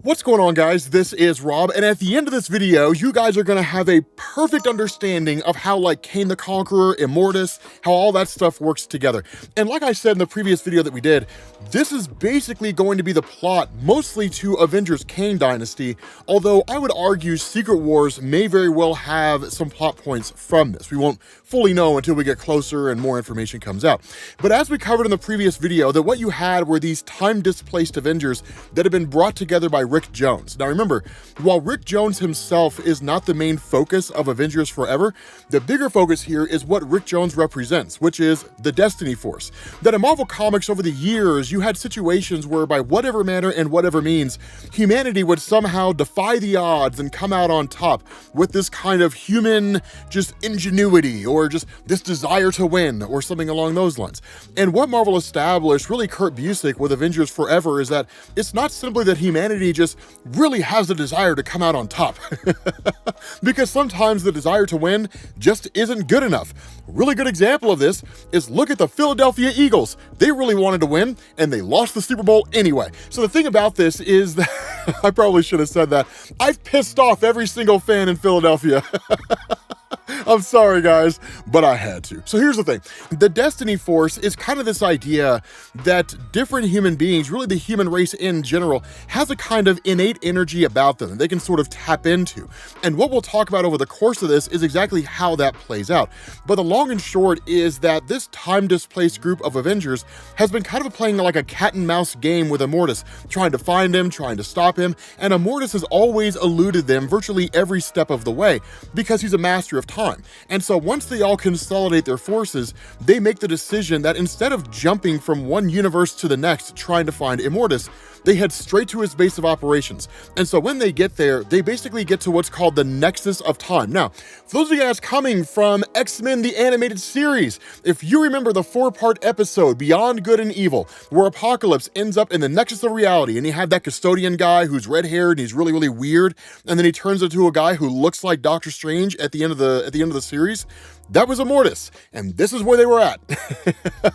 What's going on, guys? This is Rob, and at the end of this video, you guys are gonna have a perfect understanding of how like Kang the Conqueror, Immortus, how all that stuff works together. And like I said in the previous video that we did, this is basically going to be the plot mostly to Avengers Kang Dynasty, although I would argue Secret Wars may very well have some plot points from this. We won't fully know until we get closer and more information comes out. But as we covered in the previous video, that what you had were these time-displaced Avengers that have been brought together by Rick Jones. Now remember, while Rick Jones himself is not the main focus of Avengers Forever, the bigger focus here is what Rick Jones represents, which is the Destiny Force. That in Marvel Comics over the years, you had situations where by whatever manner and whatever means, humanity would somehow defy the odds and come out on top with this kind of human just ingenuity or just this desire to win or something along those lines. And what Marvel established, really Kurt Busiek with Avengers Forever, is that it's not simply that humanity just really has the desire to come out on top. Because sometimes the desire to win just isn't good enough. A really good example of this is look at the Philadelphia Eagles. They really wanted to win and they lost the Super Bowl anyway. So the thing about this is that I probably should have said that. I've pissed off every single fan in Philadelphia. I'm sorry, guys, but I had to. So here's the thing. The Destiny Force is kind of this idea that different human beings, really the human race in general, has a kind of innate energy about them that they can sort of tap into. And what we'll talk about over the course of this is exactly how that plays out. But the long and short is that this time-displaced group of Avengers has been kind of playing like a cat and mouse game with Immortus, trying to find him, trying to stop him, and Immortus has always eluded them virtually every step of the way because he's a master of time. And so once they all consolidate their forces, they make the decision that instead of jumping from one universe to the next trying to find Immortus, they head straight to his base of operations. And so when they get there, they basically get to what's called the Nexus of time. Now, for those of you guys coming from X-Men the Animated Series, if you remember the 4-part episode, Beyond Good and Evil, where Apocalypse ends up in the Nexus of reality, and you have that custodian guy who's red-haired and he's really, really weird, and then he turns into a guy who looks like Doctor Strange at the end of the series, that was Immortus, and this is where they were at.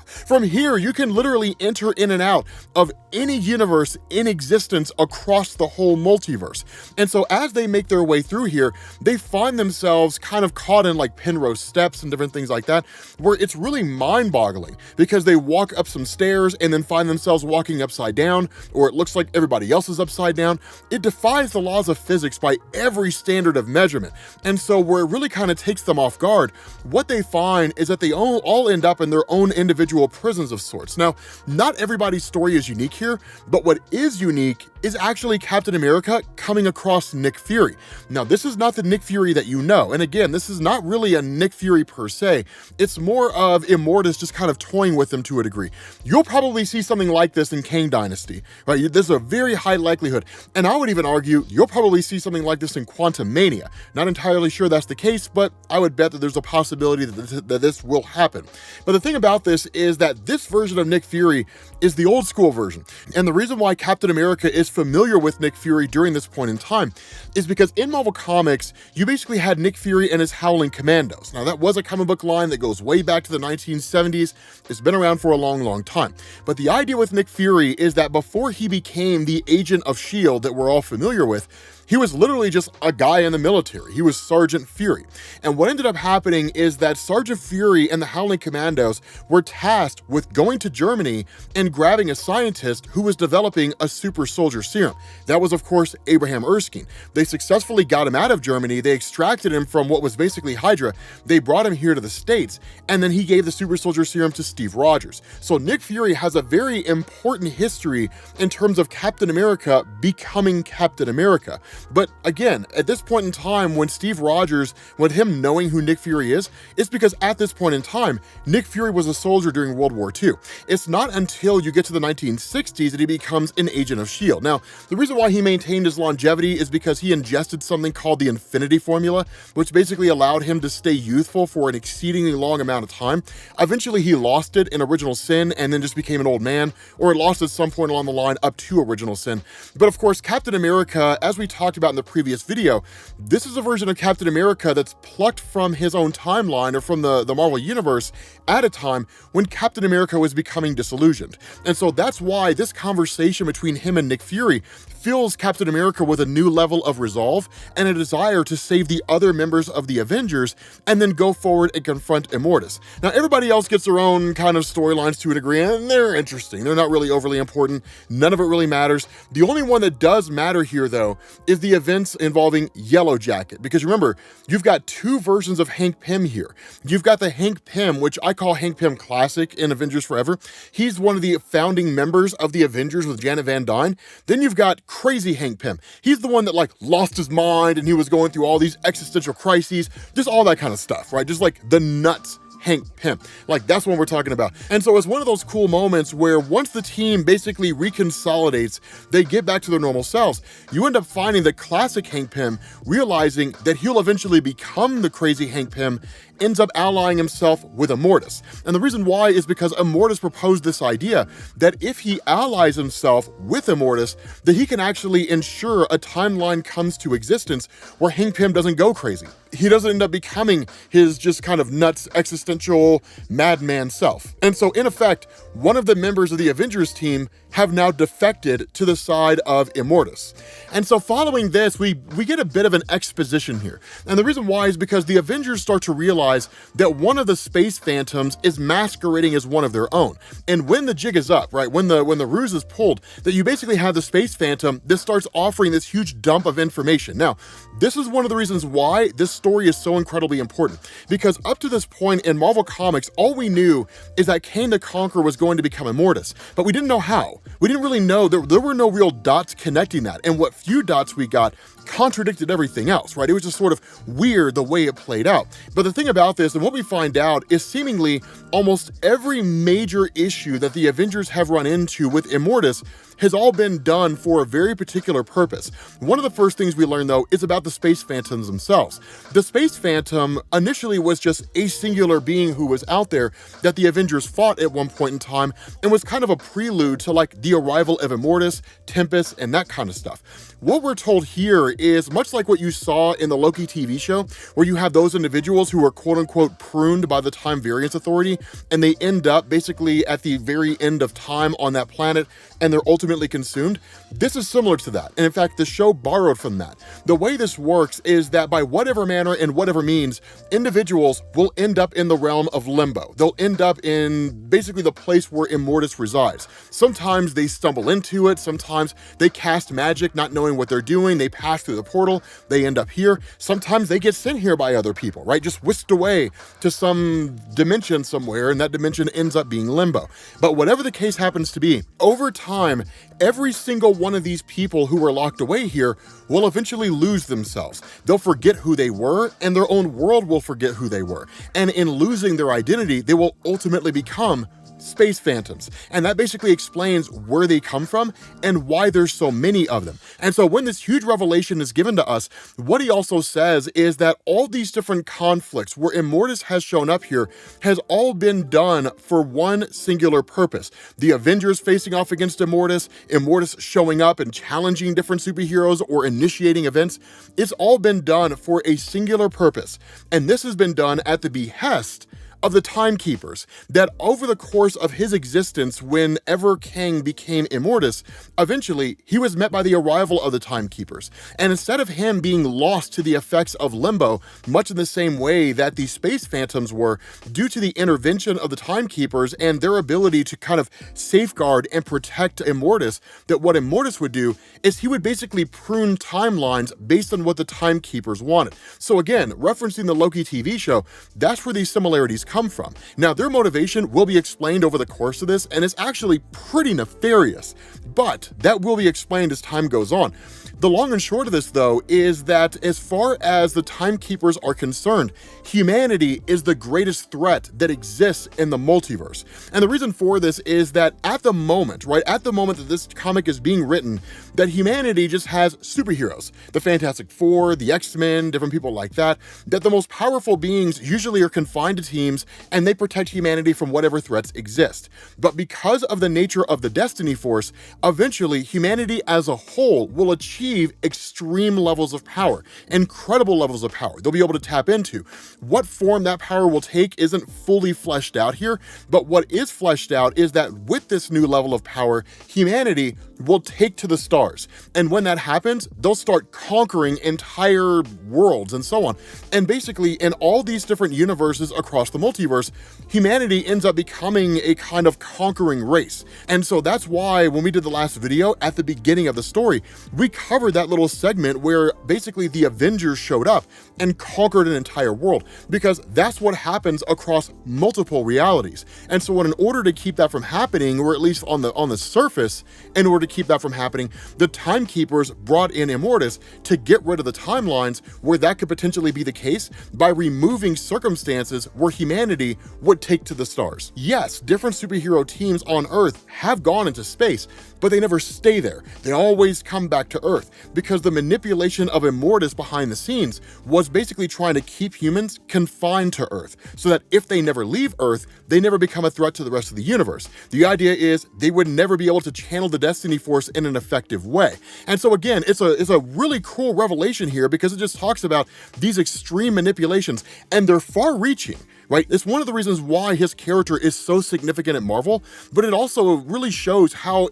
From here, you can literally enter in and out of any universe in existence across the whole multiverse. And so as they make their way through here, they find themselves kind of caught in like Penrose steps and different things like that, where it's really mind-boggling because they walk up some stairs and then find themselves walking upside down, or it looks like everybody else is upside down. It defies the laws of physics by every standard of measurement. And so where it really kind of takes them off guard, what they find is that they all end up in their own individual prisons of sorts. Now, not everybody's story is unique here, but what is unique is actually Captain America coming across Nick Fury. Now, this is not the Nick Fury that you know. And again, this is not really a Nick Fury per se. It's more of Immortus just kind of toying with him to a degree. You'll probably see something like this in Kang Dynasty, right? There's a very high likelihood. And I would even argue you'll probably see something like this in Quantum Mania. Not entirely sure that's the case, but I would bet that there's a possibility that this will happen. But the thing about this is that this version of Nick Fury is the old school version. And the reason why Captain America is familiar with Nick Fury during this point in time is because in Marvel Comics, you basically had Nick Fury and his Howling Commandos. Now, that was a comic book line that goes way back to the 1970s. It's been around for a long, long time. But the idea with Nick Fury is that before he became the agent of S.H.I.E.L.D. that we're all familiar with, he was literally just a guy in the military. He was Sergeant Fury. And what ended up happening is that Sergeant Fury and the Howling Commandos were tasked with going to Germany and grabbing a scientist who was developing a super soldier serum. That was, of course, Abraham Erskine. They successfully got him out of Germany. They extracted him from what was basically Hydra. They brought him here to the States, and then he gave the super soldier serum to Steve Rogers. So Nick Fury has a very important history in terms of Captain America becoming Captain America. But again, at this point in time, when Steve Rogers, with him knowing who Nick Fury is, it's because at this point in time, Nick Fury was a soldier during World War II. It's not until you get to the 1960s that he becomes an agent of S.H.I.E.L.D. Now, the reason why he maintained his longevity is because he ingested something called the Infinity Formula, which basically allowed him to stay youthful for an exceedingly long amount of time. Eventually, he lost it in Original Sin and then just became an old man, or it lost at some point along the line up to Original Sin. But of course, Captain America, as we talked about in the previous video, this is a version of Captain America that's plucked from his own timeline or from the Marvel Universe at a time when Captain America was becoming disillusioned. And so that's why this conversation between him and Nick Fury fills Captain America with a new level of resolve and a desire to save the other members of the Avengers and then go forward and confront Immortus. Now, everybody else gets their own kind of storylines to a degree, and they're interesting. They're not really overly important. None of it really matters. The only one that does matter here, though, is the events involving Yellowjacket. Because remember, you've got two versions of Hank Pym here. You've got the Hank Pym, which I call Hank Pym Classic in Avengers Forever. He's one of the founding members of the Avengers with Janet Van Dyne. Then you've got crazy Hank Pym. He's the one that like lost his mind and he was going through all these existential crises, just all that kind of stuff, right? Just like the nuts Hank Pym. Like, that's what we're talking about. And so it's one of those cool moments where once the team basically reconsolidates, they get back to their normal selves. You end up finding the classic Hank Pym realizing that he'll eventually become the crazy Hank Pym, ends up allying himself with Immortus. And the reason why is because Immortus proposed this idea that if he allies himself with Immortus, that he can actually ensure a timeline comes to existence where Hank Pym doesn't go crazy. He doesn't end up becoming his just kind of nuts, existential madman self. And so in effect, one of the members of the Avengers team have now defected to the side of Immortus. And so following this, we get a bit of an exposition here. And the reason why is because the Avengers start to realize that one of the space phantoms is masquerading as one of their own. And when the jig is up, right, when the ruse is pulled, that you basically have the space phantom that starts offering this huge dump of information. Now, this is one of the reasons why this story is so incredibly important, because up to this point in Marvel Comics, all we knew is that Kang the Conqueror was going to become Immortus, but we didn't know how. We didn't really know, there were no real dots connecting that, and what few dots we got contradicted everything else, right? It was just sort of weird the way it played out. But the thing about this, and what we find out, is seemingly almost every major issue that the Avengers have run into with Immortus has all been done for a very particular purpose. One of the first things we learn, though, is about the space phantoms themselves. The space phantom initially was just a singular being who was out there that the Avengers fought at one point in time and was kind of a prelude to like the arrival of Immortus, Tempest, and that kind of stuff. What we're told here is much like what you saw in the Loki TV show, where you have those individuals who are quote unquote pruned by the Time Variance Authority, and they end up basically at the very end of time on that planet, and they're ultimately consumed. This is similar to that. And in fact, the show borrowed from that. The way this works is that by whatever manner and whatever means, individuals will end up in the realm of limbo. They'll end up in basically the place where Immortus resides. Sometimes they stumble into it. Sometimes they cast magic, not knowing what they're doing. They pass through the portal. They end up here. Sometimes they get sent here by other people, right? Just whisked away to some dimension somewhere, and that dimension ends up being limbo. But whatever the case happens to be, over time, every single one of these people who were locked away here will eventually lose themselves. They'll forget who they were, and their own world will forget who they were. And in losing their identity, they will ultimately become space phantoms. And that basically explains where they come from and why there's so many of them. And so when this huge revelation is given to us, what he also says is that all these different conflicts where Immortus has shown up here has all been done for one singular purpose. The Avengers facing off against Immortus, Immortus showing up and challenging different superheroes or initiating events. It's all been done for a singular purpose. And this has been done at the behest of the Timekeepers, that over the course of his existence, whenever Kang became Immortus, eventually he was met by the arrival of the Timekeepers. And instead of him being lost to the effects of limbo, much in the same way that the space phantoms were, due to the intervention of the Timekeepers and their ability to kind of safeguard and protect Immortus, that what Immortus would do is he would basically prune timelines based on what the Timekeepers wanted. So again, referencing the Loki TV show, that's where these similarities come from. Now, their motivation will be explained over the course of this, and it's actually pretty nefarious, but that will be explained as time goes on. The long and short of this, though, is that as far as the Timekeepers are concerned, humanity is the greatest threat that exists in the multiverse. And the reason for this is that at the moment, right, at the moment that this comic is being written, that humanity just has superheroes, the Fantastic Four, the X-Men, different people like that, that the most powerful beings usually are confined to teams teams, and they protect humanity from whatever threats exist. But because of the nature of the Destiny Force, eventually humanity as a whole will achieve extreme levels of power, incredible levels of power they'll be able to tap into. What form that power will take isn't fully fleshed out here, but what is fleshed out is that with this new level of power, humanity will take to the stars. And when that happens, they'll start conquering entire worlds and so on. And basically, in all these different universes across the multiverse, humanity ends up becoming a kind of conquering race. And so that's why when we did the last video, at the beginning of the story, we covered that little segment where basically the Avengers showed up and conquered an entire world, because that's what happens across multiple realities. And so in order to keep that from happening, or at least on the surface, in order to keep that from happening, the Timekeepers brought in Immortus to get rid of the timelines where that could potentially be the case by removing circumstances where humanity would take to the stars. Yes, different superhero teams on Earth have gone into space, but they never stay there. They always come back to Earth, because the manipulation of Immortus behind the scenes was basically trying to keep humans confined to Earth, so that if they never leave Earth, they never become a threat to the rest of the universe. The idea is they would never be able to channel the Destiny Force in an effective way. And so again, it's a really cool revelation here, because it just talks about these extreme manipulations, and they're far-reaching, right? It's one of the reasons why his character is so significant at Marvel, but it also really shows how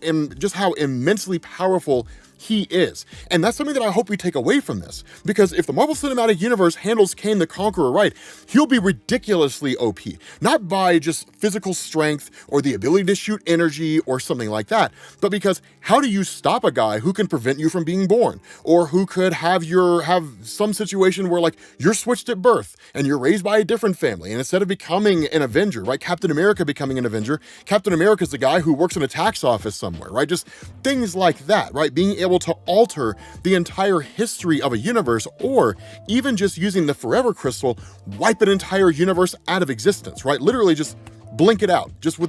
immensely powerful he is. And that's something that I hope we take away from this, because if the Marvel Cinematic Universe handles Kang the Conqueror right, he'll be ridiculously OP, not by just physical strength or the ability to shoot energy or something like that, but because how do you stop a guy who can prevent you from being born, or who could have some situation where like you're switched at birth and you're raised by a different family, and instead of becoming an Avenger, right, Captain America becoming an Avenger, Captain America's the guy who works in a tax office somewhere, right? Just things like that, right? Being able to alter the entire history of a universe, or even just using the Forever Crystal, wipe an entire universe out of existence, right? Literally just blink it out, just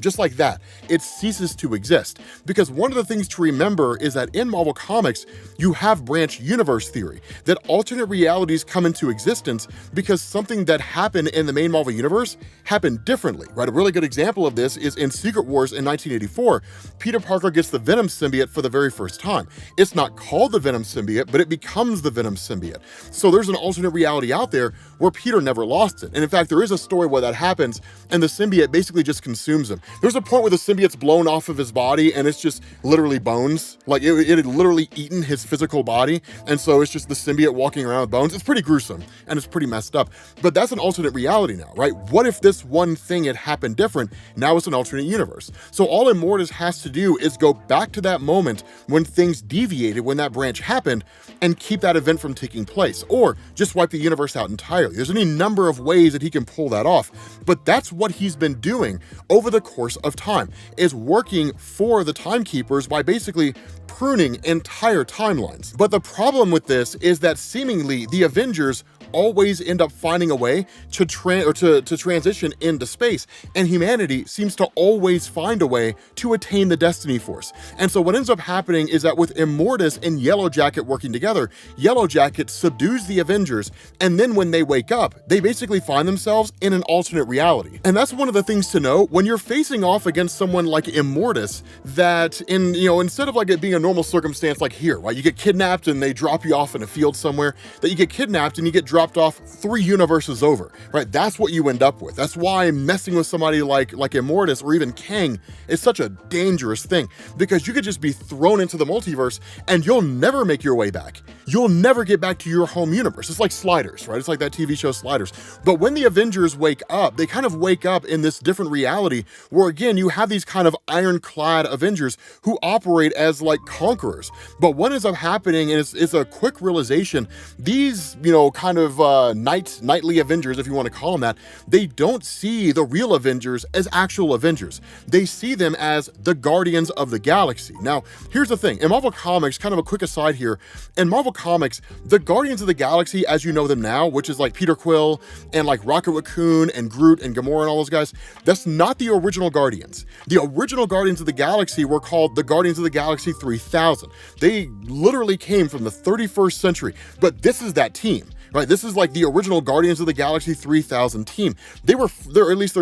just like that. It ceases to exist. Because one of the things to remember is that in Marvel Comics, you have branch universe theory, that alternate realities come into existence because something that happened in the main Marvel universe happened differently, right? A really good example of this is in Secret Wars in 1984, Peter Parker gets the Venom symbiote for the very first time. It's not called the Venom symbiote, but it becomes the Venom symbiote. So there's an alternate reality out there where Peter never lost it. And in fact, there is a story where that happens, and the symbiote basically just consumes him. There's a point where the symbiote's blown off of his body and it's just literally bones. Like it had literally eaten his physical body. And so it's just the symbiote walking around with bones. It's pretty gruesome and it's pretty messed up, but that's an alternate reality now, right? What if this one thing had happened different? Now it's an alternate universe. So all Immortus has to do is go back to that moment when things deviated, when that branch happened, and keep that event from taking place, or just wipe the universe out entirely. There's any number of ways that he can pull that off, but that's what he's been doing over the course of time, is working for the Timekeepers by basically pruning entire timelines. But the problem with this is that seemingly the Avengers always end up finding a way to transition into space, and humanity seems to always find a way to attain the Destiny Force. And so what ends up happening is that with Immortus and Yellowjacket working together, Yellowjacket subdues the Avengers, and then when they wake up, they basically find themselves in an alternate reality. And that's one of the things to know when you're facing off against someone like Immortus, that instead of like it being a normal circumstance like here, right, you get kidnapped and they drop you off in a field somewhere, that you get kidnapped and you get dropped off 3 universes over, right? That's what you end up with. That's why messing with somebody like Immortus or even Kang is such a dangerous thing, because you could just be thrown into the multiverse and you'll never make your way back. You'll never get back to your home universe. It's like Sliders, right? It's like that TV show Sliders. But when the Avengers wake up, they kind of wake up in this different reality where, again, you have these kind of ironclad Avengers who operate as like conquerors. But what ends up happening is a quick realization, these, kind of nightly Avengers, if you want to call them that, they don't see the real Avengers as actual Avengers. They see them as the Guardians of the Galaxy. Now, here's the thing. In Marvel Comics, kind of a quick aside here, in Marvel Comics, the Guardians of the Galaxy, as you know them now, which is like Peter Quill and like Rocket Raccoon and Groot and Gamora and all those guys, that's not the original Guardians. The original Guardians of the Galaxy were called the Guardians of the Galaxy 3000. They literally came from the 31st century, but this is that team. right? This is like the original Guardians of the Galaxy 3000 team. They're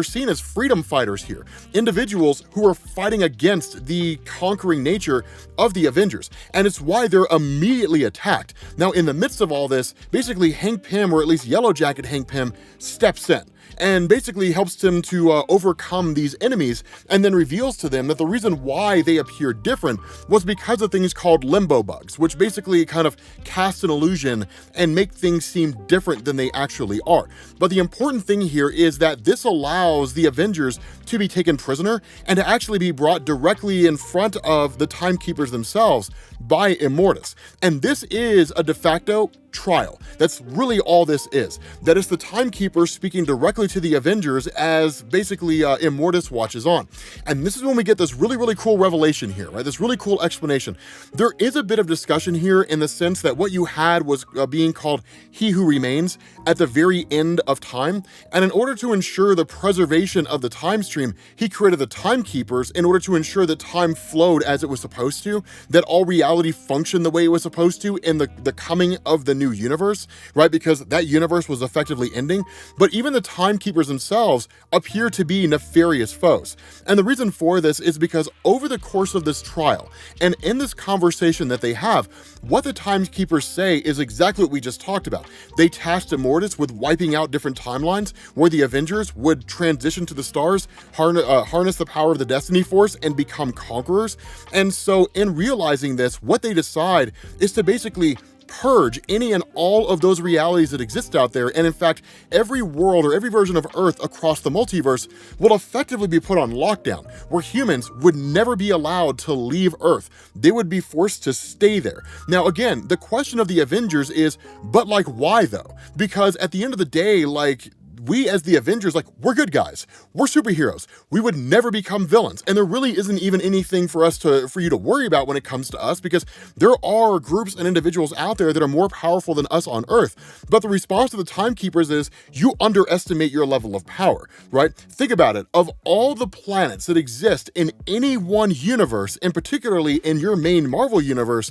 seen as freedom fighters here, individuals who are fighting against the conquering nature of the Avengers, and it's why they're immediately attacked. Now, in the midst of all this, basically Hank Pym, or at least Yellowjacket Hank Pym, steps in and basically helps him to overcome these enemies, and then reveals to them that the reason why they appear different was because of things called limbo bugs, which basically kind of cast an illusion and make things seem different than they actually are. But the important thing here is that this allows the Avengers to be taken prisoner and to actually be brought directly in front of the Timekeepers themselves by Immortus. And this is a de facto trial. That's really all this is. That is the Timekeepers speaking directly to the Avengers as basically Immortus watches on. And this is when we get this really, really cool revelation here, right? This really cool explanation. There is a bit of discussion here in the sense that what you had was being called He Who Remains at the very end of time. And in order to ensure the preservation of the time stream, he created the Timekeepers in order to ensure that time flowed as it was supposed to, that all reality functioned the way it was supposed to in the coming of the new universe, right? Because that universe was effectively ending. But even the Timekeepers themselves appear to be nefarious foes. And the reason for this is because over the course of this trial and in this conversation that they have, what the Timekeepers say is exactly what we just talked about. They tasked Immortus with wiping out different timelines where the Avengers would transition to the stars, harness the power of the Destiny Force, and become conquerors. And so in realizing this, what they decide is to basically purge any and all of those realities that exist out there. And in fact, every world or every version of Earth across the multiverse will effectively be put on lockdown, where humans would never be allowed to leave Earth. They would be forced to stay there. Now, again, the question of the Avengers is, but like, why though? Because at the end of the day, like, we as the Avengers, like, we're good guys. We're superheroes. We would never become villains. And there really isn't even anything for you to worry about when it comes to us, because there are groups and individuals out there that are more powerful than us on Earth. But the response to the Timekeepers is, you underestimate your level of power, right? Think about it. Of all the planets that exist in any one universe, and particularly in your main Marvel universe,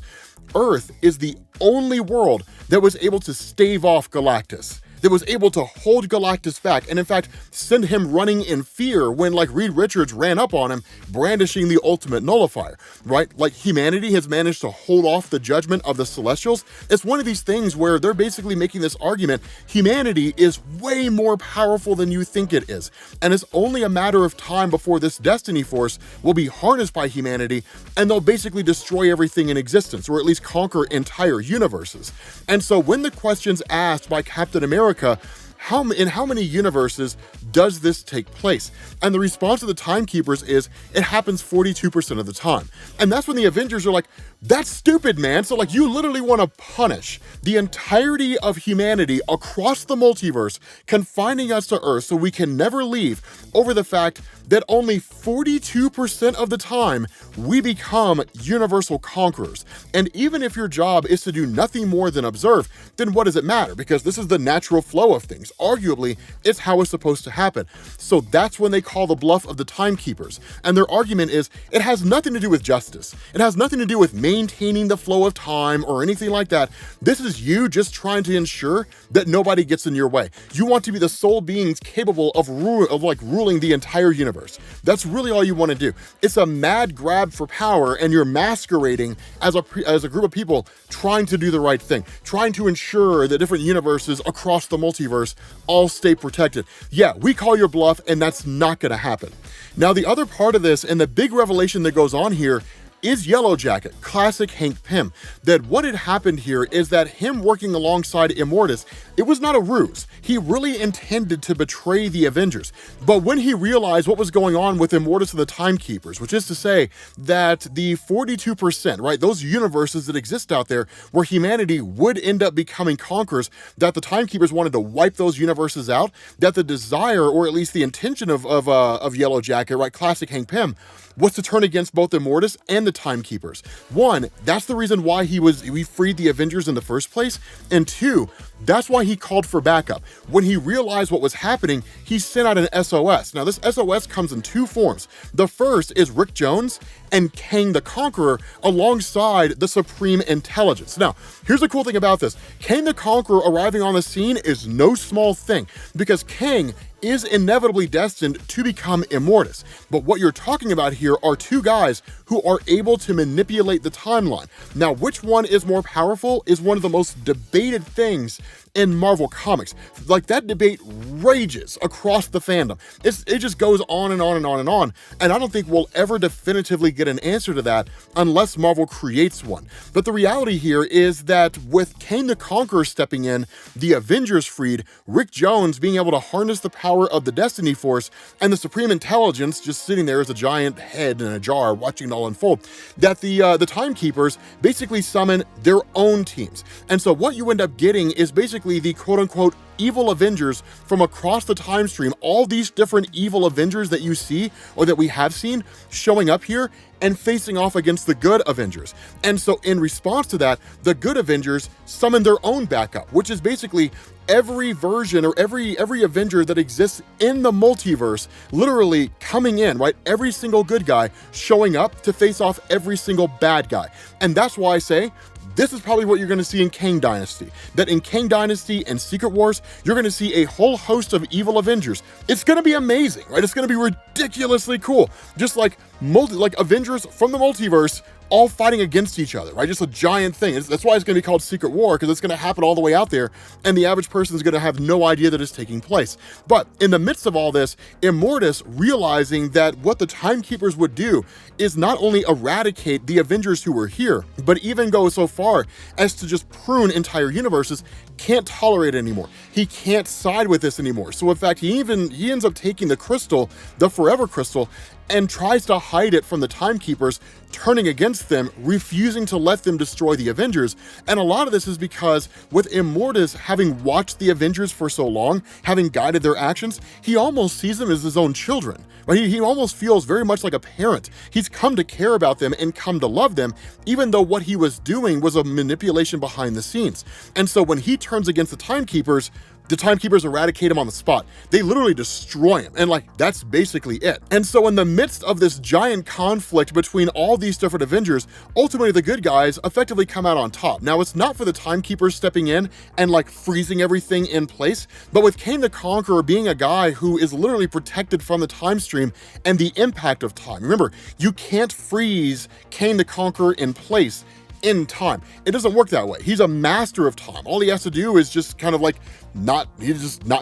Earth is the only world that was able to stave off Galactus, that was able to hold Galactus back, and in fact send him running in fear when, like, Reed Richards ran up on him brandishing the ultimate nullifier, right? Like, humanity has managed to hold off the judgment of the Celestials. It's one of these things where they're basically making this argument, humanity is way more powerful than you think it is, and it's only a matter of time before this Destiny Force will be harnessed by humanity, and they'll basically destroy everything in existence, or at least conquer entire universes. And so when the question's asked by Captain America, in how many universes does this take place? And the response of the Timekeepers is, it happens 42% of the time. And that's when the Avengers are like, that's stupid, man. So, like, you literally want to punish the entirety of humanity across the multiverse, confining us to Earth so we can never leave, over the fact that only 42% of the time we become universal conquerors. And even if your job is to do nothing more than observe, then what does it matter? Because this is the natural flow of things. Arguably, it's how it's supposed to happen. So that's when they call the bluff of the Timekeepers. And their argument is, it has nothing to do with justice. It has nothing to do with maintaining the flow of time or anything like that. This is you just trying to ensure that nobody gets in your way. You want to be the sole beings capable of ruling the entire universe. That's really all you want to do. It's a mad grab for power, and you're masquerading as a group of people trying to do the right thing, trying to ensure that different universes across the multiverse all stay protected. Yeah, we call your bluff, and that's not going to happen. Now, the other part of this, and the big revelation that goes on here, is Yellowjacket, classic Hank Pym. That what had happened here is that him working alongside Immortus, it was not a ruse. He really intended to betray the Avengers. But when he realized what was going on with Immortus and the Timekeepers, which is to say that the 42%, right, those universes that exist out there where humanity would end up becoming conquerors, that the Timekeepers wanted to wipe those universes out, that the desire, or at least the intention of Yellowjacket, right, classic Hank Pym, was to turn against both Immortus and the Timekeepers. One, that's the reason why we freed the Avengers in the first place, and two, that's why he called for backup. When he realized what was happening, he sent out an SOS. Now, this SOS comes in two forms. The first is Rick Jones and Kang the Conqueror alongside the Supreme Intelligence. Now, here's the cool thing about this. Kang the Conqueror arriving on the scene is no small thing, because Kang is inevitably destined to become Immortus. But what you're talking about here are two guys who are able to manipulate the timeline. Now, which one is more powerful is one of the most debated things in Marvel Comics. Like, that debate rages across the fandom. It just goes on and on and on and on. And I don't think we'll ever definitively get an answer to that unless Marvel creates one. But the reality here is that with Kang the Conqueror stepping in, the Avengers freed, Rick Jones being able to harness the power of the Destiny Force, and the Supreme Intelligence just sitting there as a giant head in a jar watching it all unfold, that the Timekeepers basically summon their own teams. And so what you end up getting is basically the quote-unquote evil Avengers from across the time stream, all these different evil Avengers that you see, or that we have seen, showing up here and facing off against the good Avengers. And so in response to that, the good Avengers summon their own backup, which is basically every version or every Avenger that exists in the multiverse literally coming in, right? Every single good guy showing up to face off every single bad guy. And that's why I say, this is probably what you're going to see in Kang Dynasty. That in Kang Dynasty and Secret Wars, you're going to see a whole host of evil Avengers. It's going to be amazing, right? It's going to be ridiculously cool. Just like Avengers from the multiverse all fighting against each other, right? Just a giant thing. That's why it's going to be called Secret War, because it's going to happen all the way out there, and the average person is going to have no idea that it's taking place. But in the midst of all this, Immortus, realizing that what the Timekeepers would do is not only eradicate the Avengers who were here, but even go so far as to just prune entire universes, can't tolerate it anymore. He can't side with this anymore. So in fact, he ends up taking the crystal, the Forever Crystal, and tries to hide it from the Timekeepers, turning against them, refusing to let them destroy the Avengers. And a lot of this is because with Immortus having watched the Avengers for so long, having guided their actions, he almost sees them as his own children. Right? He almost feels very much like a parent. He's come to care about them and come to love them, even though what he was doing was a manipulation behind the scenes. And so when he turns against the Timekeepers eradicate him on the spot. They literally destroy him, and that's basically it. And so in the midst of this giant conflict between all these different Avengers, ultimately the good guys effectively come out on top. Now, it's not for the Timekeepers stepping in and freezing everything in place, but with Kang the Conqueror being a guy who is literally protected from the time stream and the impact of time. Remember, you can't freeze Kang the Conqueror in place in time. It doesn't work that way. He's a master of time. All he has to do is just kind of not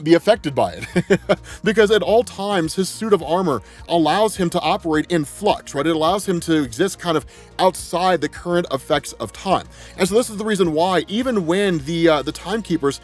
be affected by it. Because at all times, his suit of armor allows him to operate in flux, right? It allows him to exist kind of outside the current effects of time. And so this is the reason why, even when the Timekeepers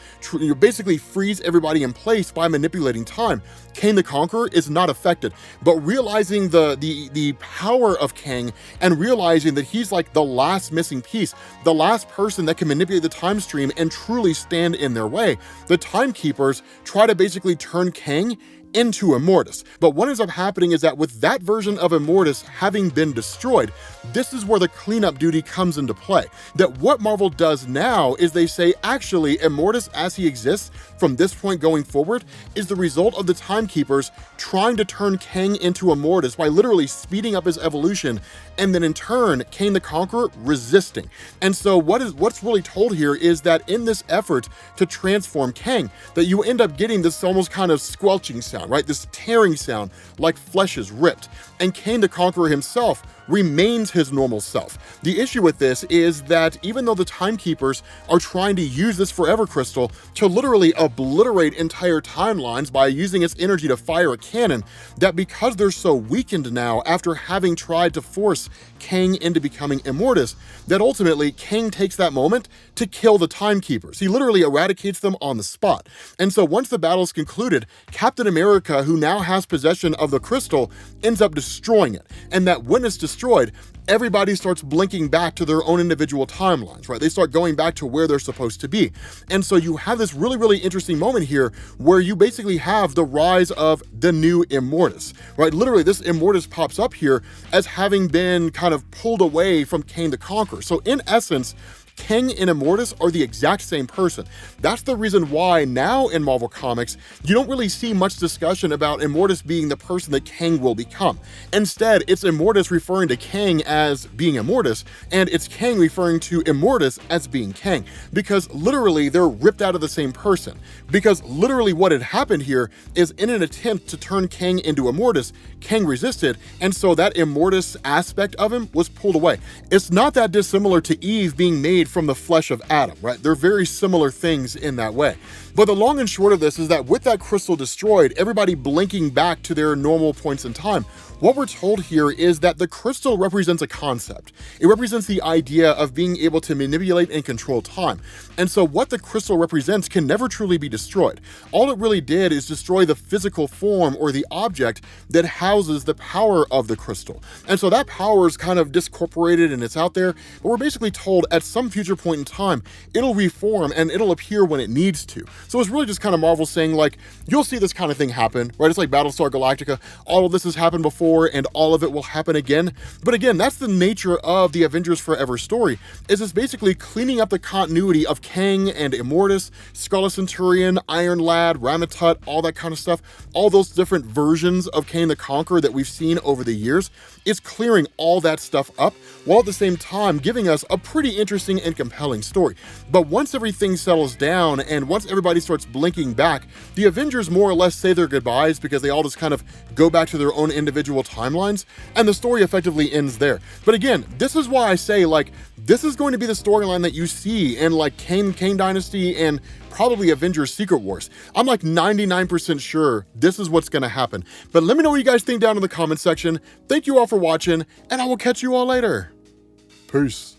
basically freeze everybody in place by manipulating time, Kang the Conqueror is not affected. But realizing the power of Kang and realizing that he's like the last missing piece, the last person that can manipulate the time stream and truly stand in their way, the Timekeepers try to basically turn Kang into Immortus. But what ends up happening is that with that version of Immortus having been destroyed, this is where the cleanup duty comes into play. That what Marvel does now is they say, actually, Immortus as he exists from this point going forward is the result of the Timekeepers trying to turn Kang into Immortus by literally speeding up his evolution, and then in turn, Kang the Conqueror resisting. And so what's really told here is that in this effort to transform Kang, that you end up getting this almost kind of squelching sound, right? This tearing sound like flesh is ripped. And Kang the Conqueror himself remains his normal self. The issue with this is that even though the Timekeepers are trying to use this Forever Crystal to literally obliterate entire timelines by using its energy to fire a cannon, that because they're so weakened now after having tried to force Kang into becoming Immortus, that ultimately Kang takes that moment to kill the Timekeepers. He literally eradicates them on the spot. And so once the battle's concluded, Captain America, who now has possession of the crystal, ends up destroying it. And that when it's destroyed, everybody starts blinking back to their own individual timelines, right? They start going back to where they're supposed to be. And so you have this really, really interesting moment here where you basically have the rise of the new Immortus, right? Literally, this Immortus pops up here as having been kind of pulled away from Kang the Conqueror. So in essence, Kang and Immortus are the exact same person. That's the reason why now in Marvel Comics, you don't really see much discussion about Immortus being the person that Kang will become. Instead, it's Immortus referring to Kang as being Immortus, and it's Kang referring to Immortus as being Kang, because literally they're ripped out of the same person. Because literally what had happened here is in an attempt to turn Kang into Immortus, Kang resisted, and so that Immortus aspect of him was pulled away. It's not that dissimilar to Eve being made from the flesh of Adam, right? They're very similar things in that way. But the long and short of this is that with that crystal destroyed, everybody blinking back to their normal points in time, what we're told here is that the crystal represents a concept. It represents the idea of being able to manipulate and control time. And so what the crystal represents can never truly be destroyed. All it really did is destroy the physical form or the object that houses the power of the crystal. And so that power is kind of discorporated and it's out there, but we're basically told at some future point in time, it'll reform and it'll appear when it needs to. So it's really just kind of Marvel saying, like, you'll see this kind of thing happen, right? It's like Battlestar Galactica. All of this has happened before and all of it will happen again. But again, that's the nature of the Avengers Forever story, is it's basically cleaning up the continuity of Kang and Immortus, Scarlet Centurion, Iron Lad, Rama-tut, all that kind of stuff, all those different versions of Kang the Conqueror that we've seen over the years. It's clearing all that stuff up, while at the same time giving us a pretty interesting and compelling story. But once everything settles down and once everybody starts blinking back, the Avengers more or less say their goodbyes because they all just kind of go back to their own individual timelines, and the story effectively ends there. But again, this is why I say, like, this is going to be the storyline that you see in like Kang Dynasty and probably Avengers Secret Wars. I'm like 99% sure this is what's going to happen. But let me know what you guys think down in the comment section. Thank you all for watching, and I will catch you all later. Peace.